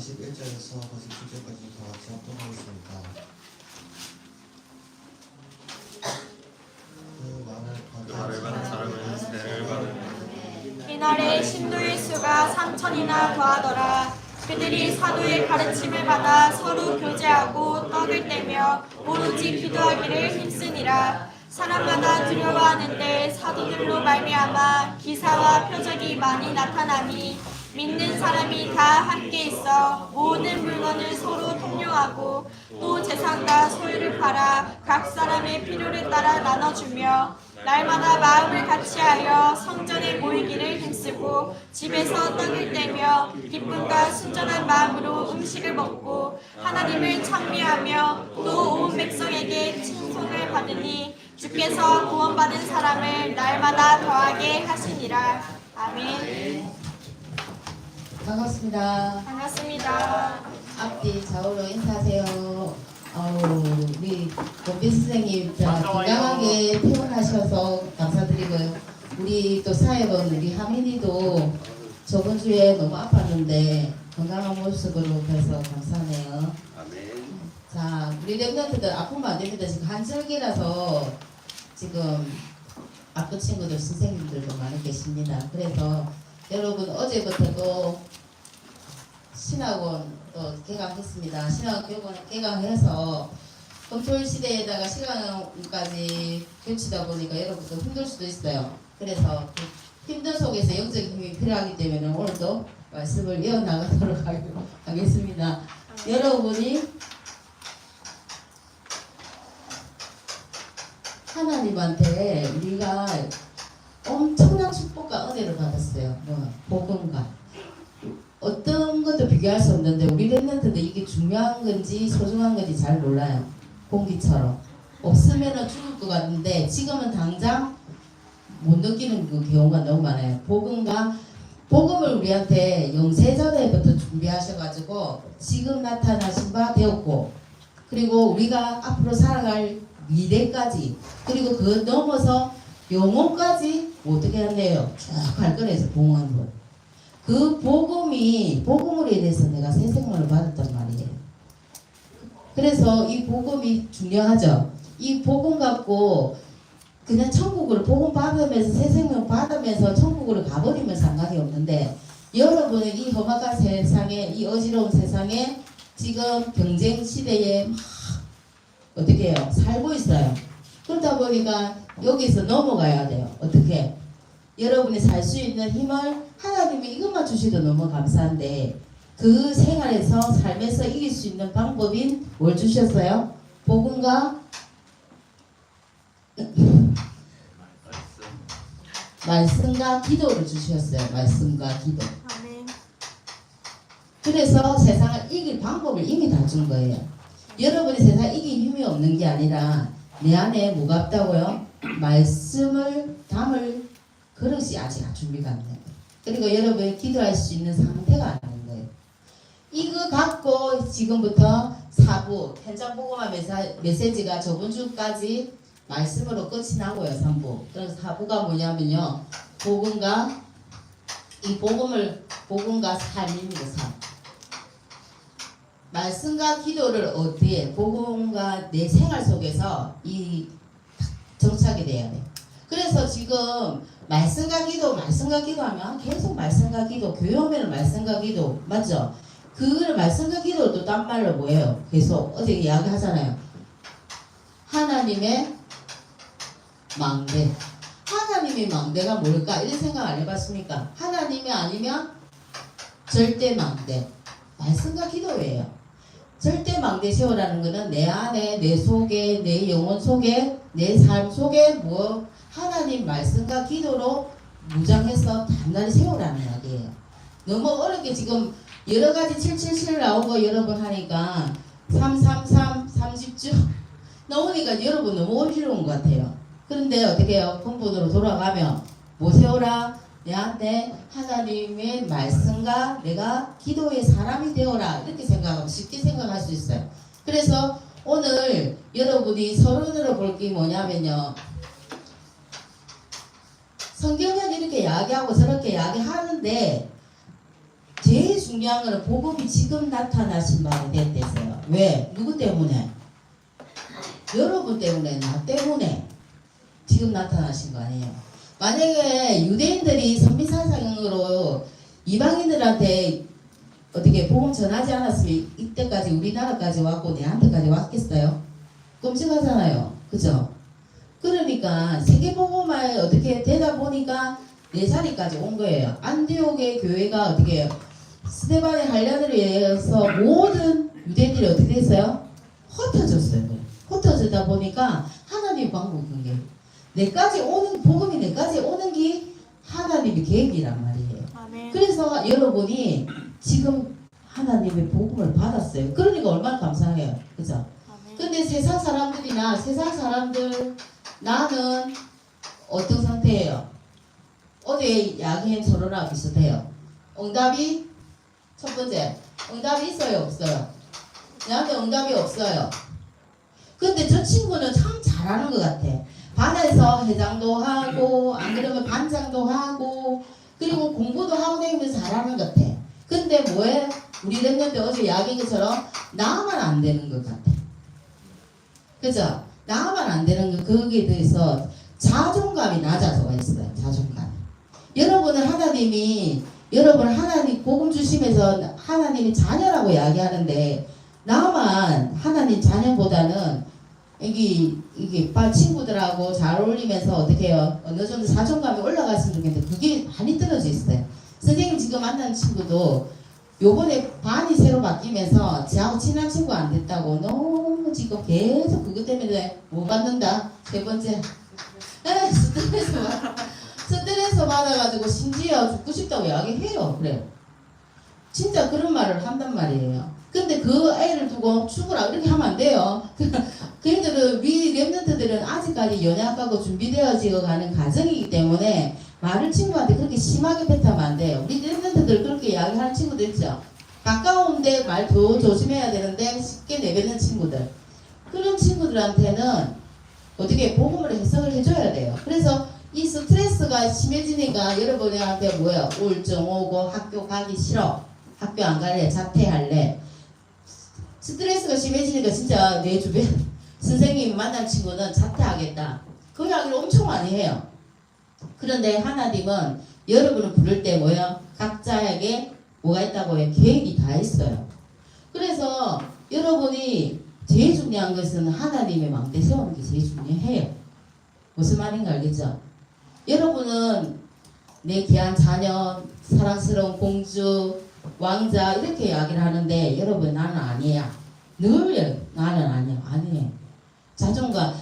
41절에서 47절까지 다 같이 합독하겠습니다. 그 말을 받은 사람은 세례를 받으며 이날에 신도의 수가 3천이나 더하더라. 그들이 사도의 가르침을 받아 서로 교제하고 떡을 떼며 오로지 기도하기를 힘쓰니라. 사람마다 두려워하는데 사도들로 말미암아 기사와 표적이 많이 나타나니 믿는 사람이 다 함께 있어 모든 물건을 서로 통용하고 또 재산과 소유를 팔아 각 사람의 필요를 따라 나눠주며 날마다 마음을 같이하여 성전에 모이기를 힘쓰고 집에서 떡을 떼며 기쁨과 순전한 마음으로 음식을 먹고 하나님을 찬미하며 또 온 백성에게 칭송을 받으니 주께서 구원받은 사람을 날마다 더하게 하시니라. 아멘. 반갑습니다. 반갑습니다. 앞뒤 좌우로 인사하세요. 우리 권빈 선생님 건강하게 퇴원하셔서 감사드리고요. 우리 또 사회본 우리 하민이도 저번 주에 너무 아팠는데 건강한 모습으로 뵈서 감사하네요. 아멘. 자, 우리 랩런트들 아프면 안 됩니다. 지금 한절기라서 지금 아픈 친구들 선생님들도 많이 계십니다. 그래서 여러분 어제부터도 신학원 또 개강했습니다. 신학원 개강해서 검토일 시대에다가 시간까지 교치다 보니까 여러분도 힘들 수도 있어요. 그래서 그 힘든 속에서 영적인 힘이 필요하기 때문에 오늘도 말씀을 이어나가도록 하겠습니다. 여러분이 하나님한테 우리가 엄청난 축복과 은혜를 받았어요. 복음과 어떤 것도 비교할 수 없는데 우리 랩런트도 이게 중요한 건지 소중한 건지 잘 몰라요. 공기처럼 없으면 죽을 것 같은데 지금은 당장 못 느끼는 그 경우가 너무 많아요. 복음을 우리한테 영세전에부터 준비하셔가지고 지금 나타나신 바 되었고, 그리고 우리가 앞으로 살아갈 미래까지, 그리고 그 넘어서 영혼까지 어떻게 한대요? 쭉 갈 거래서 봉헌 거. 그 복음으로 인해서 내가 새 생명을 받았단 말이에요. 그래서 이 복음이 중요하죠. 이 복음 갖고 그냥 천국으로 복음 받으면서 새 생명 받으면서 천국으로 가버리면 상관이 없는데, 여러분은 이 험악한 세상에, 이 어지러운 세상에 지금 경쟁 시대에 막 어떻게 해요? 살고 있어요. 그러다 보니까 여기서 넘어가야 돼요. 어떻게? 여러분이 살 수 있는 힘을 하나님이 이것만 주시도 너무 감사한데, 그 생활에서 삶에서 이길 수 있는 방법인 뭘 주셨어요? 복음과 말씀과 기도를 주셨어요. 말씀과 기도. 아멘. 그래서 세상을 이길 방법을 이미 다 준 거예요. 여러분이 세상 이길 힘이 없는 게 아니라 내 안에 뭐가 없다고요? 말씀을 담을 그릇이 아직 준비가 안 돼요. 그리고 여러분이 기도할 수 있는 상태가 아닌 거예요. 이거 갖고 지금부터 4부 현장 복음화 메시지가 저번 주까지 말씀으로 끝이 나고요. 3부. 그래서 4부가 뭐냐면요, 복음과 삶입니다. 삶. 말씀과 기도를 어디에, 복음과 내 생활 속에서 이 정착이 돼야 돼. 그래서 지금 말씀과 기도하면 계속 말씀과 기도, 교회 오면 말씀과 기도, 맞죠? 그 말씀과 기도도 딴 말로 뭐예요? 계속 어제 이야기 하잖아요. 하나님의 망대. 하나님의 망대가 뭘까? 이런 생각 안 해봤습니까? 하나님이 아니면 절대 망대. 말씀과 기도예요. 절대 망대 세우라는 것은 내 안에, 내 속에, 내 영혼 속에, 내 삶 속에 하나님 말씀과 기도로 무장해서 단단히 세우라는 이야기예요. 너무 어렵게 지금 여러 가지 777 나오고 여러분 하니까 333, 30주 나오니까 여러분 너무 어지러운 것 같아요. 그런데 어떻게 해요? 근본으로 돌아가면 뭐 세우라? 내한테 하나님의 말씀과 내가 기도의 사람이 되어라. 이렇게 생각하면 쉽게 생각할 수 있어요. 그래서 오늘 여러분이 서론으로 볼 게 뭐냐면요, 성경은 이렇게 이야기하고 저렇게 이야기하는데 제일 중요한 거는 복음이 지금 나타나신 바가 됐대서요. 왜? 누구 때문에? 여러분 때문에, 나 때문에 지금 나타나신 거 아니에요. 만약에 유대인들이 선미사상으로 이방인들한테 어떻게 복음 전하지 않았으면 이때까지 우리나라까지 왔고 내한테까지 왔겠어요? 끔찍하잖아요. 그죠? 그러니까 세계복음화에 어떻게 되다 보니까 내 자리까지 온 거예요. 안디옥의 교회가 어떻게 해요? 스데반의 한란을 위해서 모든 유대인들이 어떻게 됐어요? 흩어졌어요. 흩어지다 보니까 하나님 방법인 게 내까지 오는 복음이 내까지 오는 게 하나님의 계획이란 말이에요. 아멘. 그래서 여러분이 지금 하나님의 복음을 받았어요. 그러니까 얼마나 감사해요. 그죠? 아멘. 근데 세상 사람들이나 세상 사람들 나는 어떤 상태예요? 어제 야기한 서로랑 비슷해요. 응답이 첫 번째 응답이 있어요 없어요? 나한테 응답이 없어요. 근데 저 친구는 참 잘하는 것 같아. 반에서 회장도 하고 안 그러면 반장도 하고 그리고 공부도 하고 다니면서 잘하는 것 같아. 근데 뭐해? 우리 랩년때 어제 이야기한 것처럼 나만 안 되는 것 같아. 그죠? 나만 안 되는 거 거기에 대해서 자존감이 낮아져 있어요. 자존감. 여러분은 하나님이 여러분 하나님 복음 주시면서 하나님이 자녀라고 이야기하는데 나만 하나님 자녀보다는 이게 친구들하고 잘 어울리면서 어떻게 해요? 어느 정도 자존감이 올라갔으면 좋겠는데 그게 많이 떨어져 있어요. 선생님 지금 만난 친구도 요번에 반이 새로 바뀌면서 저하고 친한 친구 안 됐다고 너무 지금 계속 그것 때문에 못 받는다. 세 번째 스트레스 받아가지고 심지어 죽고 싶다고 이야기해요. 그래요. 진짜 그런 말을 한단 말이에요. 근데 그 애를 두고 죽으라 이렇게 하면 안 돼요. 걔들은 위 랩런트들은 아직까지 연약하고 준비되어지고 가는 과정이기 때문에 말을 친구한테 그렇게 심하게 뱉으면 안 돼요. 우리 랩런트들 그렇게 이야기하는 친구들 있죠. 가까운데 말 더 조심해야 되는데 쉽게 내뱉는 친구들. 그런 친구들한테는 어떻게 복음을 해석을 해줘야 돼요. 그래서 이 스트레스가 심해지니까 여러분한테 뭐예요? 우울증 오고 학교 가기 싫어. 학교 안 갈래. 자퇴할래. 스트레스가 심해지니까 진짜 내 주변 선생님 만난 친구는 자퇴하겠다. 그 이야기를 엄청 많이 해요. 그런데 하나님은 여러분을 부를 때 뭐예요? 각자에게 뭐가 있다고 해요? 계획이 다 있어요. 그래서 여러분이 제일 중요한 것은 하나님의 망대 세우는 게 제일 중요해요. 무슨 말인가 알겠죠? 여러분은 내 귀한 자녀, 사랑스러운 공주, 왕자 이렇게 이야기를 하는데 여러분 나는 아니야. 늘 나는 아니야. 아니에요. 자존감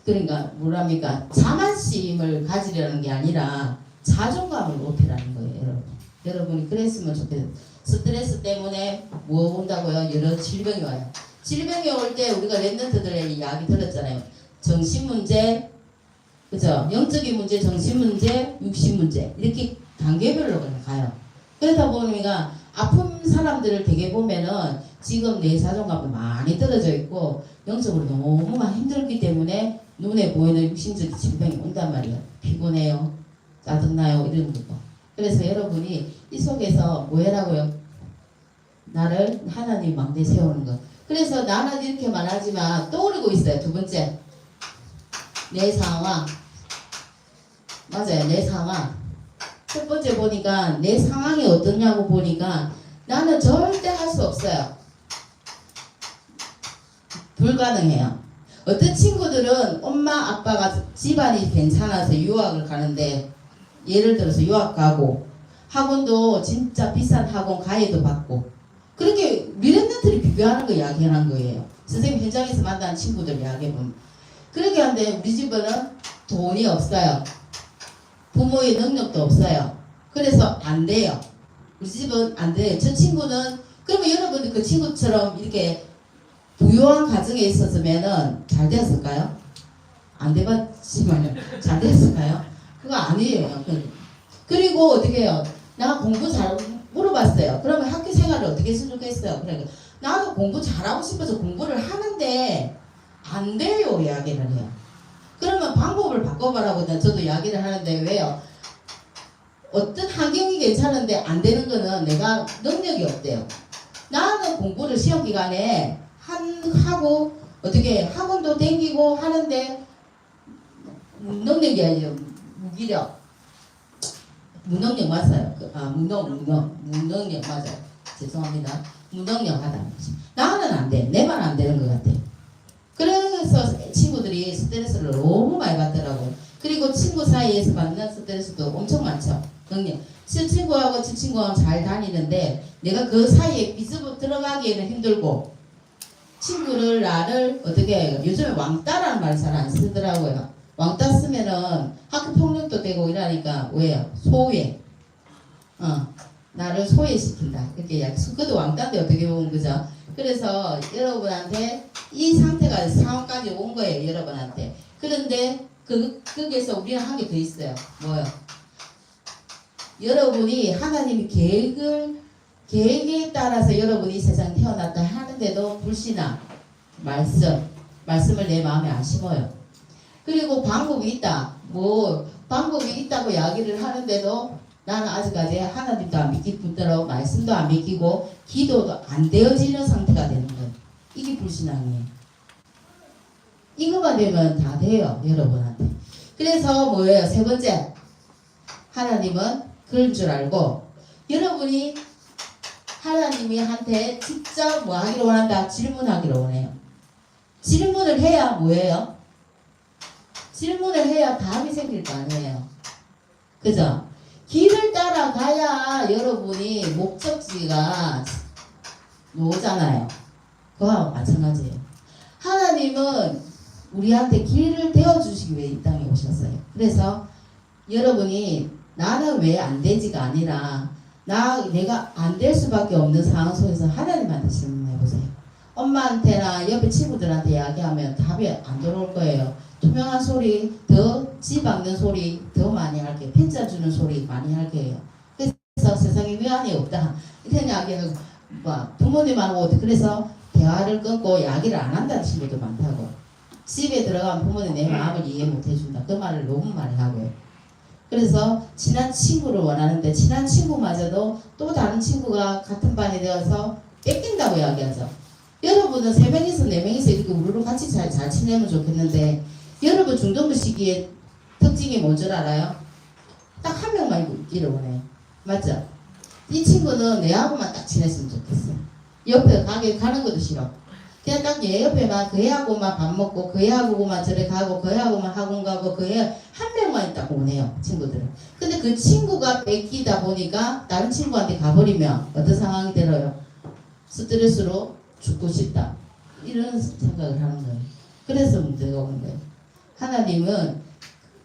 그러니까 뭐랍니까? 자만심을 가지려는 게 아니라 자존감을 높이라는 거예요. 여러분. 여러분이 그랬으면 좋겠어요. 스트레스 때문에 뭐 온다고요? 여러 질병이 와요. 질병이 올 때 우리가 랩런트들의 이야기 들었잖아요. 정신 문제, 그죠? 영적인 문제, 정신 문제, 육신 문제 이렇게 단계별로 그냥 가요. 그러다 보니까 아픈 사람들을 되게 보면은 지금 내 자존감이 많이 떨어져 있고 영적으로 너무 많이 힘들기 때문에 눈에 보이는 육신적 질병이 온단 말이에요. 피곤해요, 짜증나요 이런 거. 그래서 여러분이 이 속에서 뭐 해라고요? 나를 하나님 망대 세우는 거. 그래서 나는 이렇게 말하지만 떠오르고 있어요. 두 번째 내 상황. 맞아요. 내 상황. 첫 번째 보니까 내 상황이 어떠냐고 보니까 나는 절대 할 수 없어요. 불가능해요. 어떤 친구들은 엄마 아빠가 집안이 괜찮아서 유학을 가는데 예를 들어서 유학 가고 학원도 진짜 비싼 학원 가해도 받고 그렇게 미래년들이 비교하는 거 이야기하는 거예요. 선생님 현장에서 만난 친구들 이야기해보면 그렇게 하는데 우리 집은 돈이 없어요. 부모의 능력도 없어요. 그래서 안 돼요. 우리 집은 안 돼요. 저 친구는 그러면 여러분들 그 친구처럼 이렇게 부유한 가정에 있었으면은 잘 됐을까요? 안 돼봤지만 잘 됐을까요? 그거 아니에요. 그리고 어떻게 해요? 나 공부 잘 물어봤어요. 그러면 학교 생활을 어떻게 했으면 좋겠어요? 그러니까 나도 공부 잘하고 싶어서 공부를 하는데 안 돼요 이야기를 해요. 그러면 방법을 바꿔보라고 저도 이야기를 하는데 왜요? 어떤 환경이 괜찮은데 안 되는 거는 내가 능력이 없대요. 나는 공부를 시험 기간에 하고 어떻게 학원도 다니고 하는데 무능력이 아니에요. 무기력. 무능력 맞아요. 무능력 맞아요. 죄송합니다. 무능력하다. 나는 안 돼. 내 말 안 되는 것 같아. 그래서 친구들이 스트레스를 너무 많이 받더라고요. 그리고 친구 사이에서 받는 스트레스도 엄청 많죠. 능력. 친구하고 친구하고 잘 다니는데 내가 그 사이에 비스듬 들어가기에는 힘들고 친구를 나를 어떻게 해요? 요즘에 왕따라는 말 잘 안 쓰더라고요. 왕따 쓰면은 학교 폭력도 되고 이러니까 왜요? 소외. 나를 소외시킨다. 그렇게 약속. 그것도 왕따인데 어떻게 보면 그죠? 그래서 여러분한테 이 상태가 상황까지 온 거예요. 여러분한테. 그런데 거기에서 우리는 한 게 더 있어요. 뭐요? 여러분이 하나님의 계획에 따라서 여러분이 세상에 태어났다 하는데도 불신앙, 말씀을 내 마음에 안 심어요. 그리고 방법이 있다. 방법이 있다고 이야기를 하는데도 나는 아직까지 하나님도 안 믿길 뿐더러 말씀도 안 믿기고 기도도 안 되어지는 상태가 되는 거예요. 이게 불신앙이에요. 이거만 되면 다 돼요. 여러분한테. 그래서 뭐예요? 세 번째. 하나님은 그럴 줄 알고 여러분이 하나님이 한테 직접 뭐 하기를 원한다? 질문하기를 원해요. 질문을 해야 뭐예요? 질문을 해야 답이 생길 거 아니에요. 그죠? 길을 따라가야 여러분이 목적지가 오잖아요. 그거하고 마찬가지예요. 하나님은 우리한테 길을 대어주시기 위해 이 땅에 오셨어요. 그래서 여러분이 나는 왜 안 되지가 아니라 내가 안 될 수밖에 없는 상황 속에서 하나님한테 질문해 보세요. 엄마한테나 옆에 친구들한테 이야기하면 답이 안 들어올 거예요. 투명한 소리, 더 집박는 소리 더 많이 할게요. 핀자 주는 소리 많이 할게요. 그래서 세상에 위안이 없다. 이런 이야기는 부모님하고 그래서 대화를 끊고 이야기를 안 한다는 친구도 많다고. 집에 들어가면 부모님 내 마음을 이해 못 해준다. 그 말을 너무 많이 하고요. 그래서 친한 친구를 원하는데 친한 친구마저도 또 다른 친구가 같은 반이 되어서 뺏긴다고 이야기하죠. 여러분은 3명이서 4명이서 이렇게 우르르 같이 잘 지내면 좋겠는데 여러분 중등부 시기에 특징이 뭔 줄 알아요? 딱 한 명만 있기를 원해요. 맞죠? 이 친구는 내하고만 딱 지냈으면 좋겠어. 옆에 가는 것도 싫어. 그냥 딱 얘 옆에만 그 애하고만 밥 먹고 그 애하고만 저래 가고 그 애하고만 학원 가고 그 애 한 명만 있다고 원해요. 친구들은. 근데 그 친구가 뺏기다 보니까 다른 친구한테 가버리면 어떤 상황이 들어요? 스트레스로 죽고 싶다. 이런 생각을 하는 거예요. 그래서 문제가 오는 거예요. 하나님은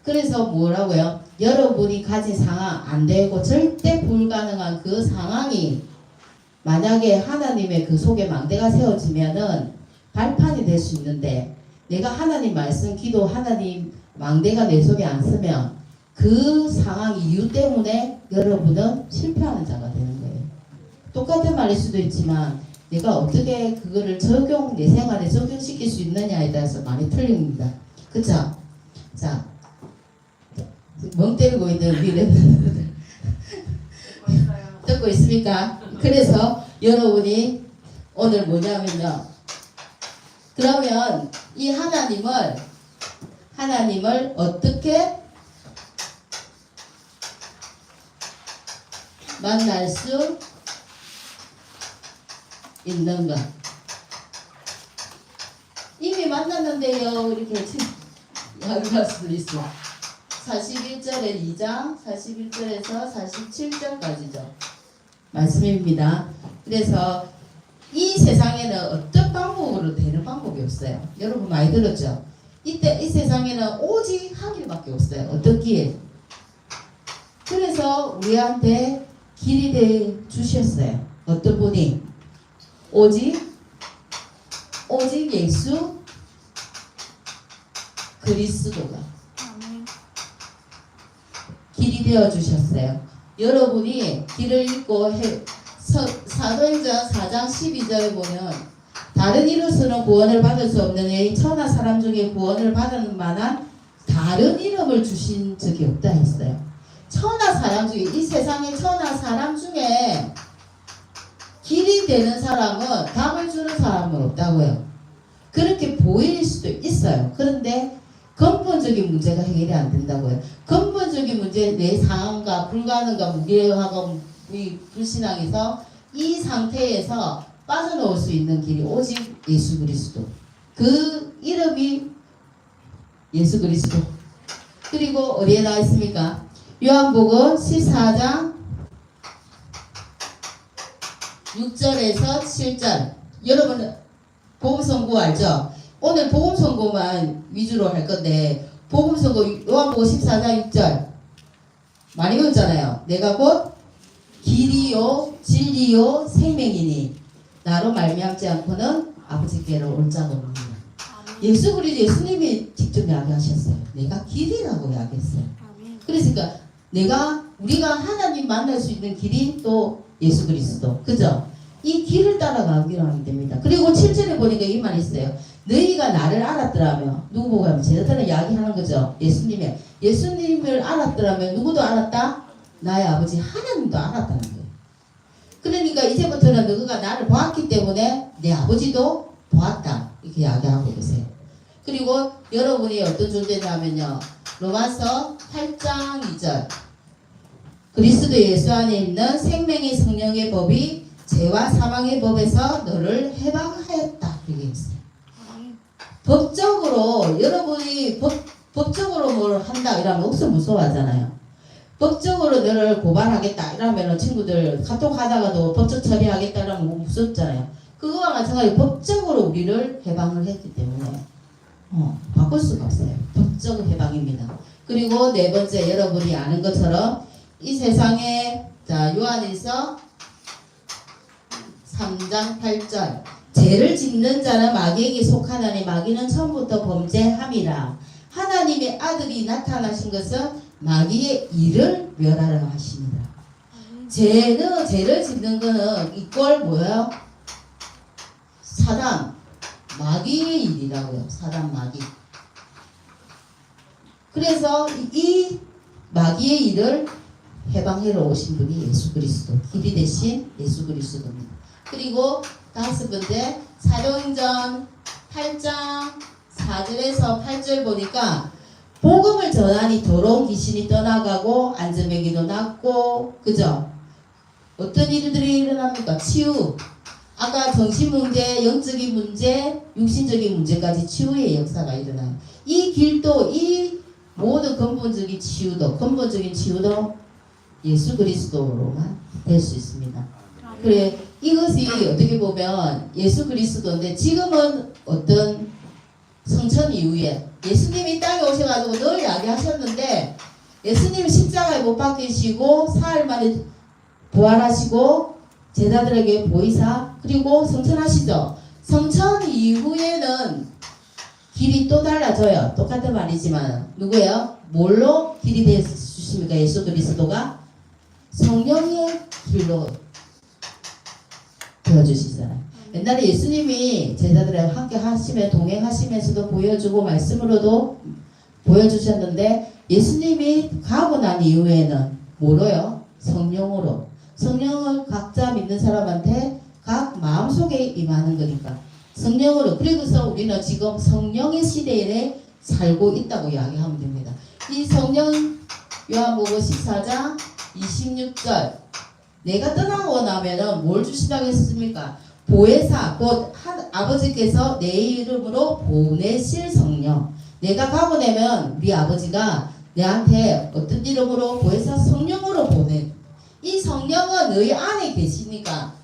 그래서 뭐라고요? 여러분이 가진 상황 안 되고 절대 불가능한 그 상황이 만약에 하나님의 그 속에 망대가 세워지면은 발판이 될 수 있는데 내가 하나님 말씀 기도 하나님 망대가 내 속에 안 쓰면 그 상황 이유 때문에 여러분은 실패하는 자가 되는 거예요. 똑같은 말일 수도 있지만 내가 어떻게 그거를 내 생활에 적용시킬 수 있느냐에 따라서 많이 틀립니다. 그쵸? 자, 멍 때리고 있는 우리 랩들 듣고 있습니까? 그래서 여러분이 오늘 뭐냐면요. 그러면 이 하나님을 어떻게 만날 수 있는가? 이미 만났는데요. 이렇게 이야기할 수도 있어. 41절에 2장, 41절에서 47절까지죠. 말씀입니다. 그래서 이 세상에는 어떤 방법으로 되는 방법이 없어요. 여러분 많이 들었죠? 이 세상에는 오직 한 길밖에 없어요. 어떤 길? 그래서 우리한테 길이 돼 주셨어요. 어떤 분이? 오직 예수 그리스도가 길이 되어 주셨어요. 여러분이 길을 읽고 사도행전 4장 12절에 보면 다른 이로서는 구원을 받을 수 없는 이 천하 사람 중에 구원을 받을 만한 다른 이름을 주신 적이 없다 했어요. 천하 사람 중에 이 세상의 천하 사람 중에 길이 되는 사람은 답을 주는 사람은 없다고요. 그렇게 보일 수도 있어요. 그런데 근본적인 문제가 해결이 안 된다고요. 근본적인 문제, 내 상함과 불가능과 무기력하고 불신앙에서 이 상태에서 빠져나올 수 있는 길이 오직 예수 그리스도. 그 이름이 예수 그리스도. 그리고 어디에 나와 있습니까? 요한복음 14장 6절에서 7절. 여러분 복음선고 알죠? 오늘 복음선고만 위주로 할 건데 복음선고 요한복음 14장 6절 많이 배웠잖아요. 내가 곧 길이요 진리요 생명이니 나로 말미암지 않고는 아버지께로 올 자가 없느니라. 예수 그리스도 예수님이 직접 이야기하셨어요. 내가 길이라고 이야기했어요. 그러니까 우리가 하나님 만날 수 있는 길이 또 예수 그리스도. 그죠? 이 길을 따라가기로 하면 됩니다. 그리고 7절에 보니까 이 말이 있어요. 너희가 나를 알았더라면 누구 보고 하면 제자들은 이야기하는 거죠. 예수님을 알았더라면 누구도 알았다? 나의 아버지 하나님도 알았다는 거예요. 그러니까 이제부터는 너희가 나를 보았기 때문에 내 아버지도 보았다. 이렇게 이야기하고 계세요. 그리고 여러분이 어떤 존재냐면요. 로마서 8장 2절 그리스도 예수 안에 있는 생명의 성령의 법이 죄와 사망의 법에서 너를 해방하였다. 이렇게 했어요. 법적으로 여러분이 법적으로 뭘 한다 이러면 억수 무서워하잖아요. 법적으로 너를 고발하겠다 이러면 친구들 카톡 하다가도 법적 처리하겠다 이러면 무섭잖아요. 그거와 마찬가지로 법적으로 우리를 해방을 했기 때문에 바꿀 수가 없어요. 법적 해방입니다. 그리고 네 번째 여러분이 아는 것처럼 이 세상에 자 요한일서 3장 8절 죄를 짓는 자는 마귀에게 속하나니 마귀는 처음부터 범죄함이라. 하나님의 아들이 나타나신 것은 마귀의 일을 멸하려 하십니다. 죄를 짓는 거는 이걸 뭐예요? 사단 마귀의 일이라고요. 사단 마귀. 그래서 이 마귀의 일을 해방하러 오신 분이 예수 그리스도, 길이 되신 예수 그리스도입니다. 그리고 다섯 번째 사도행전 8장 4절에서 8절 보니까 복음을 전하니 더러운 귀신이 떠나가고 안전뱅이도 낫고 그죠? 어떤 일들이 일어납니까? 치유. 아까 정신문제, 영적인 문제, 육신적인 문제까지 치유의 역사가 일어나요. 이 길도 이 모든 근본적인 치유도 예수 그리스도로만 될 수 있습니다. 그래 이것이 어떻게 보면 예수 그리스도인데 지금은 어떤 성천 이후에 예수님이 땅에 오셔가지고 늘 이야기하셨는데 예수님이 십자가에 못 박히시고 사흘 만에 부활하시고 제자들에게 보이사 그리고 성천하시죠. 성천 이후에는 길이 또 달라져요. 똑같은 말이지만 누구예요? 뭘로 길이 되주십니까? 예수 그리스도가 성령의 길로 되어주시잖아요. 옛날에 예수님이 제자들과 함께 하시며 동행하시면서도 보여주고 말씀으로도 보여주셨는데 예수님이 가고 난 이후에는 뭐로요? 성령으로. 성령을 각자 믿는 사람한테 각 마음속에 임하는 거니까 성령으로. 그래서 우리는 지금 성령의 시대에 살고 있다고 이야기하면 됩니다. 이 성령 요한복음 14장 26절 내가 떠나고 나면은 뭘 주신다고 했습니까? 보혜사 곧 아버지께서 내 이름으로 보내실 성령. 내가 가고 나면 우리 아버지가 내한테 어떤 이름으로 보혜사 성령으로 보내. 이 성령은 너희 안에 계시니까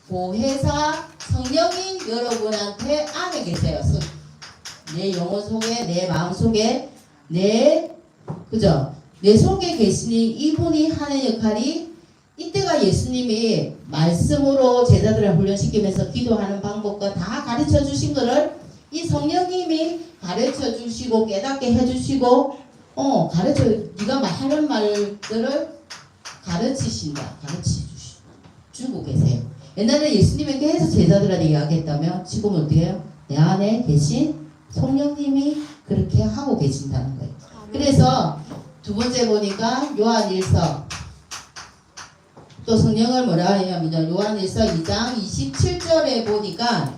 보혜사 성령이 여러분한테 안에 계세요. 내 영혼 속에 내 마음 속에 그죠? 내 속에 계시니 이분이 하는 역할이 이때가 예수님이 말씀으로 제자들을 훈련시키면서 기도하는 방법과 다 가르쳐 주신 거를 이 성령님이 가르쳐 주시고 깨닫게 해주시고 네가 하는 말들을 가르치신다. 가르치주고 계세요. 옛날에 예수님이 계속 제자들한테 이야기했다면 지금은 어떻게 해요? 내 안에 계신 성령님이 그렇게 하고 계신다는 거예요. 그래서 두 번째 보니까 요한일서 또 성령을 뭐라 하냐면요. 요한일서 2장 27절에 보니까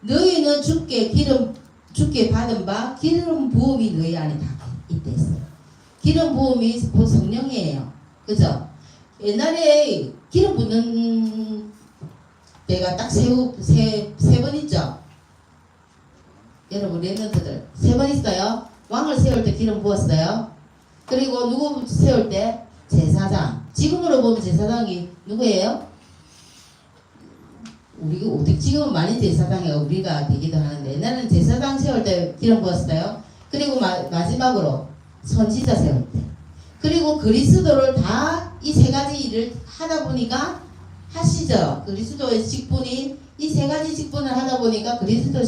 너희는 주께 받은 바 기름 부음이 너희 안에 다 있다 했어요. 기름 부음이 곧 성령이에요. 그죠? 옛날에 기름 붓는 때가 딱 세 번 있죠? 여러분 랩런트들 3번 있어요. 왕을 세울 때 기름 부었어요. 그리고 누구 세울 때? 제사장. 지금으로 보면 제사장이 누구예요? 우리가 어떻게 지금은 많이 제사장이 우리가 되기도 하는데 옛날에는 제사장 세울 때 기름 부었어요. 그리고 마지막으로 선지자 세울 때. 그리고 그리스도를 다 이 세 가지 일을 하다 보니까 하시죠. 그리스도의 직분이 이 세 가지 직분을 하다 보니까 그리스도의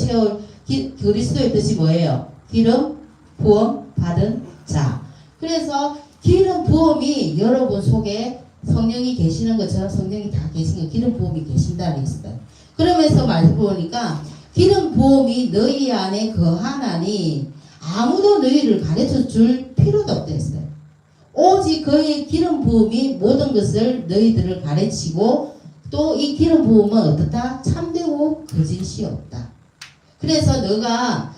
뜻이 뭐예요? 기름 부음 받은 자. 그래서 기름 부음이 여러분 속에 성령이 계시는 것처럼 성령이 다 계신 거 기름 부음이 계신다는 있어요. 그러면서 말씀 보니까 기름 부음이 너희 안에 거하나니 아무도 너희를 가르쳐 줄 필요도 없다 했어요. 오직 그의 기름 부음이 모든 것을 너희들을 가르치고 또 이 기름 부음은 어떻다? 참되고 거짓이 없다. 그래서 너가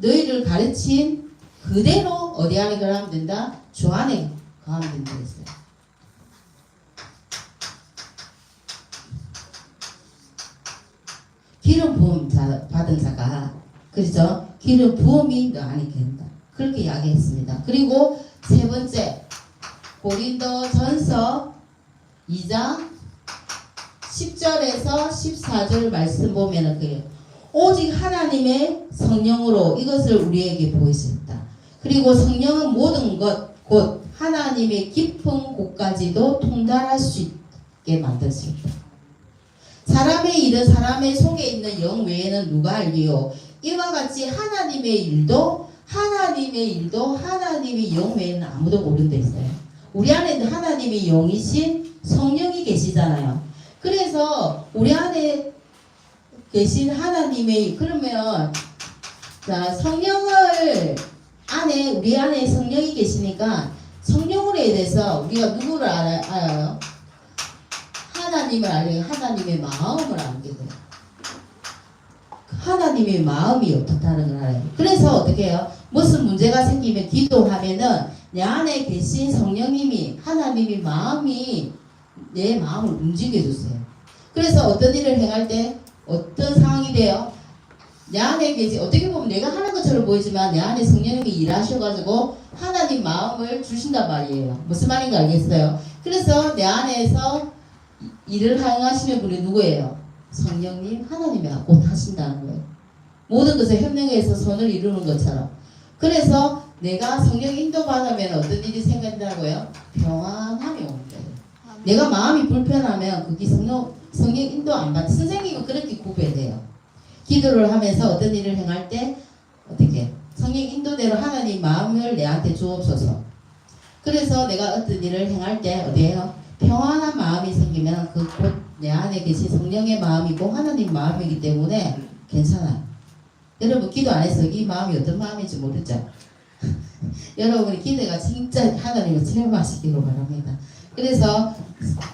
너희를 가르친 그대로 어디 안에 거하면 된다? 주 안에 거하면 된다 했어요. 기름 부음 받은 자가 그렇죠? 기름 부음이 너 안에 계신다. 그렇게 이야기했습니다. 그리고 세 번째 고린도전서 2장 10절에서 14절 말씀 보면은 그게 오직 하나님의 성령으로 이것을 우리에게 보이셨다. 그리고 성령은 모든 것 곧 하나님의 깊은 곳까지도 통달할 수 있게 만드셨다. 사람의 일은 사람의 속에 있는 영 외에는 누가 알리요? 이와 같이 하나님의 일도 하나님의 영 외에는 아무도 모른다 했어요. 우리 안에 하나님의 영이신 성령이 계시잖아요. 그래서 우리 안에 계신 하나님의 그러면 자 성령을 안에 우리 안에 성령이 계시니까 성령으로 대해서 우리가 누구를 알아요? 하나님을 알아요. 하나님의 마음을 알게 돼요. 하나님의 마음이 어떻다는 걸 알아요. 그래서 어떻게 해요? 무슨 문제가 생기면 기도하면은 내 안에 계신 성령님이 하나님의 마음이 내 마음을 움직여 주세요. 그래서 어떤 일을 행할 때 어떤 상황이 돼요? 내 안에 계신 어떻게 보면 내가 하는 것처럼 보이지만 내 안에 성령님이 일하셔가지고 하나님 마음을 주신단 말이에요. 무슨 말인지 알겠어요? 그래서 내 안에서 일을 행하시는 분이 누구예요? 성령님 하나님이 곧 하신다는 거예요. 모든 것을 협력해서 선을 이루는 것처럼. 그래서 내가 성령 인도받으면 어떤 일이 생긴다고요? 평안함이 오는 거예요. 내가 마음이 불편하면 그게 성령 인도 안 받. 선생님은 그렇게 구별해요. 기도를 하면서 어떤 일을 행할 때 어떻게 성령 인도대로 하나님 마음을 내한테 주옵소서. 그래서 내가 어떤 일을 행할 때 어디에요? 평안한 마음이 생기면 그 곧 내 안에 계신 성령의 마음이고 하나님 마음이기 때문에 괜찮아요. 여러분 기도 안 해서 이 마음이 어떤 마음인지 모르죠? 여러분이 기도가 진짜 하나님을 체험하시기로 바랍니다. 그래서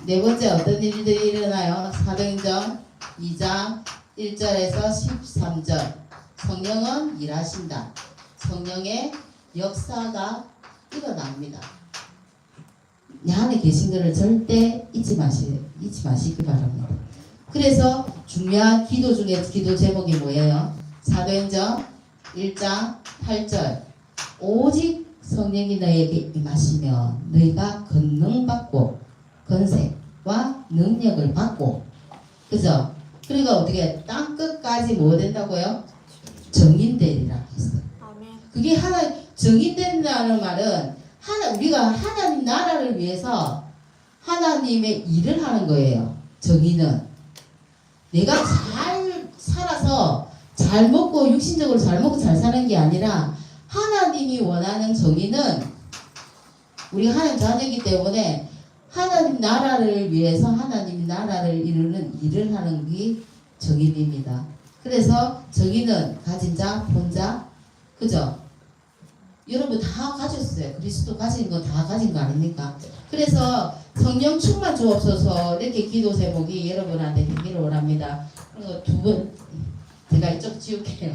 네 번째 어떤 일들이 일어나요? 사도행전 2장 1절에서 13절 성령은 일하신다. 성령의 역사가 일어납니다. 내 안에 계신 것을 절대 잊지 마시기 바랍니다. 그래서 중요한 기도 중에 기도 제목이 뭐예요? 사도행전 1장 8절 오직 성령이 너에게 임하시면 너희가 권능받고 권세와 능력을 받고 그죠? 그러니까 어떻게 땅 끝까지 뭐 된다고요? 정인되리라 했어요. 그게 하나 정인된다는 말은 우리가 하나님 나라를 위해서 하나님의 일을 하는 거예요. 정의는 내가 잘 살아서 잘 먹고 육신적으로 잘 먹고 잘 사는 게 아니라 하나님이 원하는 정의는 우리가 하나님 자녀이기 때문에 하나님 나라를 위해서 하나님 나라를 이루는 일을 하는 게 정의입니다. 그래서 정의는 가진 자, 본 자, 그죠? 여러분 다 가졌어요. 그리스도 가진 거 다 가진 거 아닙니까? 그래서 성령 충만 주옵소서 이렇게 기도 제목이 여러분한테 되기를 원합니다. 그리고 두 번 제가 이쪽 지울게요.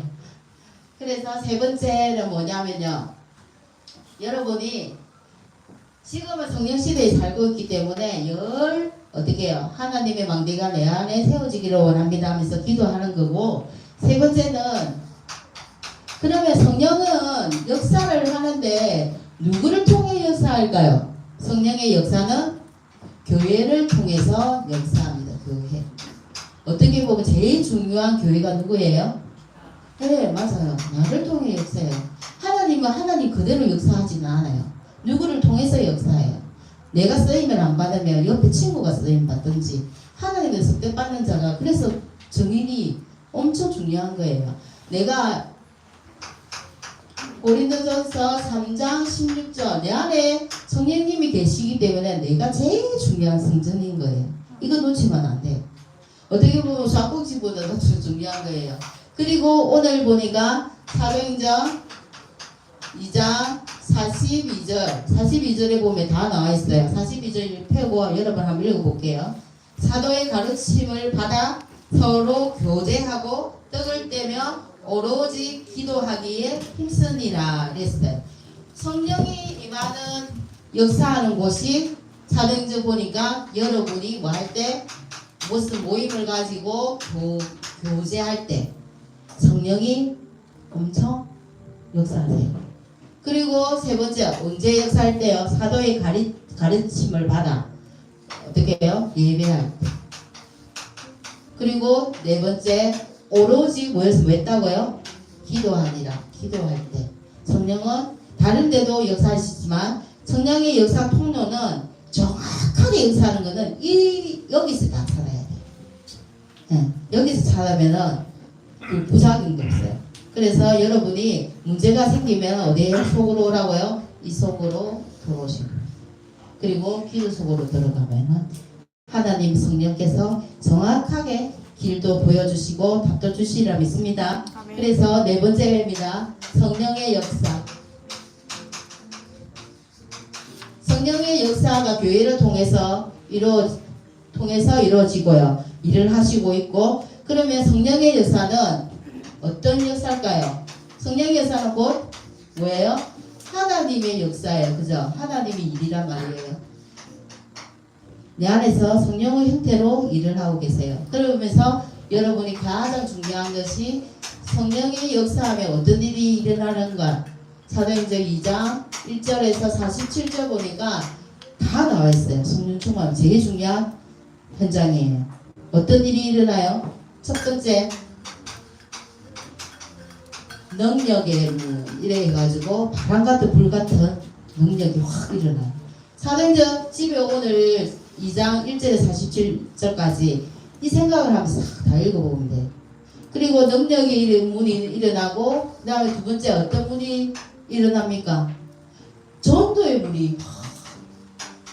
그래서 세 번째는 뭐냐면요. 여러분이 지금은 성령 시대에 살고 있기 때문에 어떻게 해요? 하나님의 망대가 내 안에 세워지기를 원합니다 하면서 기도하는 거고, 세 번째는 그러면 성령은 역사를 하는데 누구를 통해 역사할까요? 성령의 역사는 교회를 통해서 역사합니다. 교회. 어떻게 보면 제일 중요한 교회가 누구예요? 네, 맞아요. 나를 통해 역사해요. 하나님은 하나님 그대로 역사하지는 않아요. 누구를 통해서 역사해요. 내가 쓰임을 안 받으면 옆에 친구가 쓰임 받든지, 하나님의 섭대받는 자가, 그래서 증인이 엄청 중요한 거예요. 내가 고린도전서 3장 16절 내 안에 성령님이 계시기 때문에 내가 제일 중요한 성전인 거예요. 이거 놓치면 안 돼요. 어떻게 보면 좌꼭지보다도 더 중요한 거예요. 그리고 오늘 보니까 사도행전 2장 42절에 보면 다 나와 있어요. 42절 펴고 여러분 한번 읽어볼게요. 사도의 가르침을 받아 서로 교제하고 떡을 떼며 오로지 기도하기에 힘쓰니라 그랬어요. 성령이 임하는 역사하는 곳이 사도행전 보니까 여러분이 뭐 할 때, 무슨 모임을 가지고 교제할 때 성령이 엄청 역사하세요. 그리고 세 번째, 언제 역사할 때요? 사도의 가르침을 받아 어떻게 해요? 예배할 때. 그리고 네 번째, 오로지 뭐해서 했다고요? 기도하니라. 기도할 때. 성령은 다른 데도 역사하시지만 성령의 역사 통로는 정확하게 역사하는 것은 여기서 나타나야 돼요. 네, 여기서 찾으면은 그 부작용도 없어요. 그래서 여러분이 문제가 생기면 어디에 속으로 오라고요? 이 속으로 들어오시고, 그리고 기도 속으로 들어가면은 하나님 성령께서 정확하게 길도 보여주시고 답도 주시리라 믿습니다. 아멘. 그래서 네 번째입니다. 성령의 역사. 성령의 역사가 교회를 통해서 이루어지고요. 일을 하시고 있고, 그러면 성령의 역사는 어떤 역사일까요? 성령의 역사는 곧 뭐예요? 하나님의 역사예요. 그죠? 하나님의 일이란 말이에요. 내 안에서 성령의 형태로 일을 하고 계세요. 그러면서 여러분이 가장 중요한 것이 성령의 역사하면 어떤 일이 일어나는가? 사도행전 2장 1절에서 47절 보니까 다 나와 있어요. 성령 충만 제일 중요한 현장이에요. 어떤 일이 일어나요? 첫 번째, 능력의 이래 해가지고 바람 같은 불 같은 능력이 확 일어나요. 사도행전 집에 오늘 2장 1절에서 47절까지 이 생각을 하면서 다 읽어보면 돼요. 그리고 능력의 문이 일어나고, 그 다음에 두 번째 어떤 문이 일어납니까? 전도의 문이.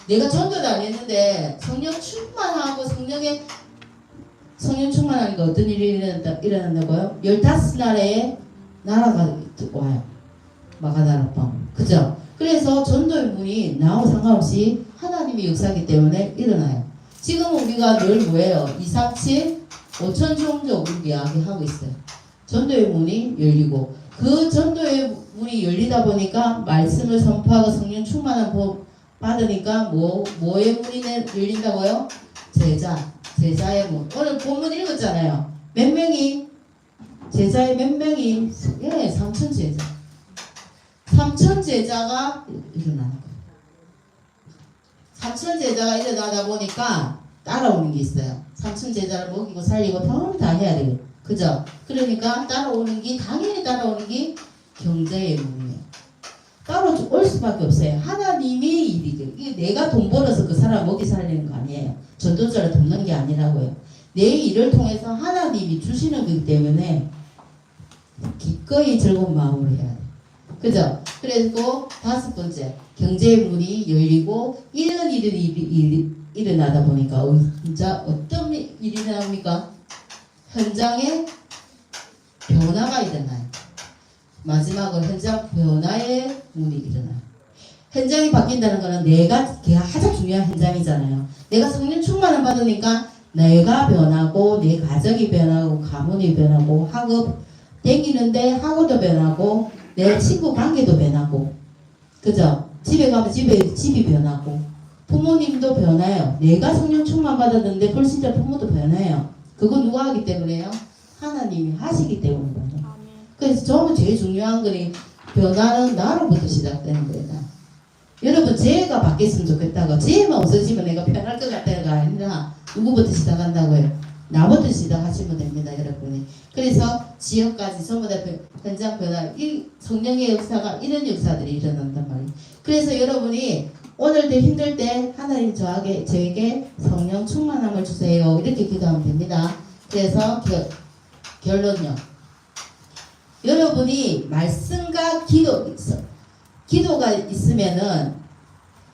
내가 전도도 안 했는데 성령 충만하고 성령 충만하니까 어떤 일이 일어난다고요? 15나라의 나라가 와요. 마가다락방. 그죠? 그래서 전도의 문이 나하고 상관없이 하나님의 역사이기 때문에 일어나요. 지금 우리가 늘 뭐예요? 237 5천 종족 이야기하고 있어요. 전도의 문이 열리고, 그 전도의 문이 열리다 보니까 말씀을 선포하고 성령 충만한 법 받으니까 뭐의 문이 열린다고요? 제자의 문. 오늘 본문 읽었잖아요. 몇 명이? 제자의 몇 명이? 예, 3천 제자. 3천 제자가 일어나는 거예요. 3천 제자가 일어나다 보니까 따라오는 게 있어요. 3천 제자를 먹이고 살리고 다 해야 돼요. 그죠? 그러니까 당연히 따라오는 게 경제의 문이에요. 따라올 수밖에 없어요. 하나님이 일이죠. 이게 내가 돈 벌어서 그 사람 먹이 살리는 거 아니에요. 전도자를 돕는 게 아니라고요. 내 일을 통해서 하나님이 주시는 거기 때문에 기꺼이 즐거운 마음으로 해야 돼요. 그죠? 그리고 다섯 번째, 경제의 문이 열리고 이런 일이 일어나다 보니까 진짜 어떤 일이 일어납니까? 현장에 변화가 일어나요. 마지막으로 현장 변화의 문이 일어나요. 현장이 바뀐다는 거는 내가 가장 중요한 현장이잖아요. 내가 성령 충만을 받으니까 내가 변하고 내 가정이 변하고 가문이 변하고 학업 댕기는데 학원도 변하고 내 친구 관계도 변하고 그죠? 집에 가면 집이 변하고 부모님도 변해요. 내가 성령 충만 받았는데 불신자 부모도 변해요. 그거 누가 하기 때문에요? 하나님이 하시기 때문이거든요. 그래서 저는 제일 중요한 거는 변화는 나로부터 시작되는 거예요. 여러분 죄가 바뀌었으면 좋겠다고 죄만 없어지면 내가 편할 것 같다가 아니라 누구부터 시작한다고요? 나부터 시작하시면 됩니다. 여러분이. 그래서 지역까지 전부 다 현장 변화 이 성령의 역사가 이런 역사들이 일어난단 말이에요. 그래서 여러분이 오늘도 힘들 때 하나님 저에게 성령 충만함을 주세요. 이렇게 기도하면 됩니다. 그래서 결론요. 여러분이 말씀과 기도가 있으면은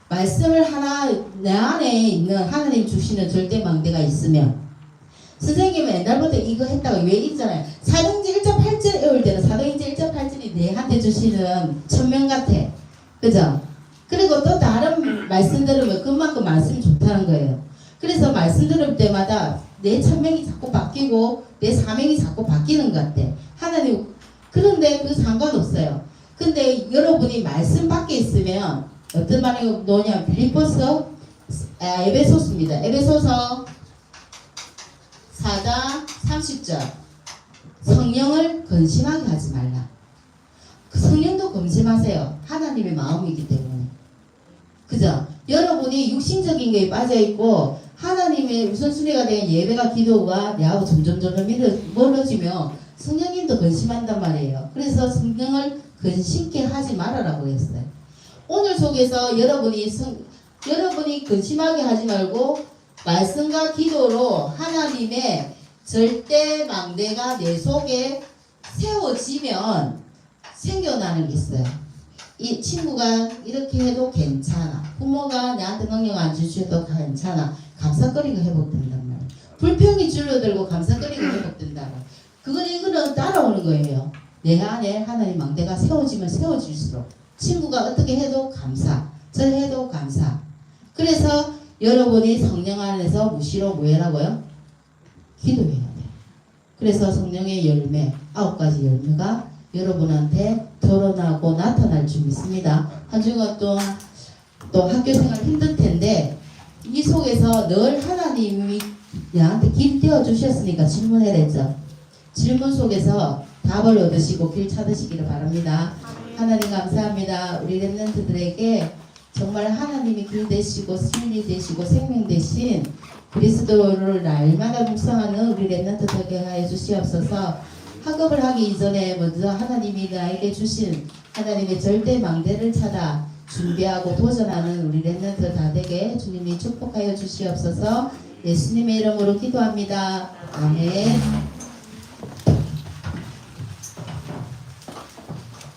말씀을 하나 내 안에 있는 하나님 주시는 절대 망대가 있으면 선생님은 옛날부터 이거 했다고 왜 있잖아요. 사도행전 1.8절 외울 때는 사도행전 1.8절이 내한테 주시는 천명 같아. 그죠? 그리고 또 다른 말씀 들으면 그만큼 말씀이 좋다는 거예요. 그래서 말씀 들을 때마다 내 천명이 자꾸 바뀌고 내 사명이 자꾸 바뀌는 것 같아. 하나님 그런데 그 상관없어요. 근데 여러분이 말씀 밖에 있으면 어떤 말이 뭐냐 에베소스입니다. 에베소서 4장 30절 성령을 근심하게 하지 말라. 그 성령도 근심하세요. 하나님의 마음이기 때문에. 그죠? 여러분이 육신적인 거에 빠져있고 하나님의 우선순위가 된 예배가 기도가 내하고 점점 멀어지며 성령님도 근심한단 말이에요. 그래서 성령을 근심케 하지 말아라고 했어요. 오늘 속에서 여러분이 근심하게 하지 말고 말씀과 기도로 하나님의 절대 망대가 내 속에 세워지면 생겨나는 게 있어요. 이 친구가 이렇게 해도 괜찮아. 부모가 내한테 능력 안 주셔도 괜찮아. 감사거리가 회복된단 말이에요. 불평이 줄어들고 감사거리가 회복된다고. 이거는 따라오는 거예요. 내 안에 하나님 망대가 세워지면 세워질수록 친구가 어떻게 해도 감사, 저 해도 감사. 그래서 여러분이 성령 안에서 무시로 뭐 해라고요? 기도해야 돼요. 그래서 성령의 열매, 9가지 열매가 여러분한테 드러나고 나타날 줄 믿습니다. 한 주간 또 학교생활 힘들 텐데 이 속에서 늘 하나님이 나한테 길 떼어 주셨으니까 질문해랬죠. 질문 속에서 답을 얻으시고 길 찾으시기를 바랍니다. 하나님 감사합니다. 우리 렘넌트들에게 정말 하나님이 길 되시고 진리 되시고 생명 되신 그리스도를 날마다 묵상하는 우리 렘넌트 되게 하여 주시옵소서. 학업을 하기 이전에 먼저 하나님이 나에게 주신 하나님의 절대 망대를 찾아 준비하고 도전하는 우리 렘넌트 다 되게 주님이 축복하여 주시옵소서. 예수님의 이름으로 기도합니다. 아멘.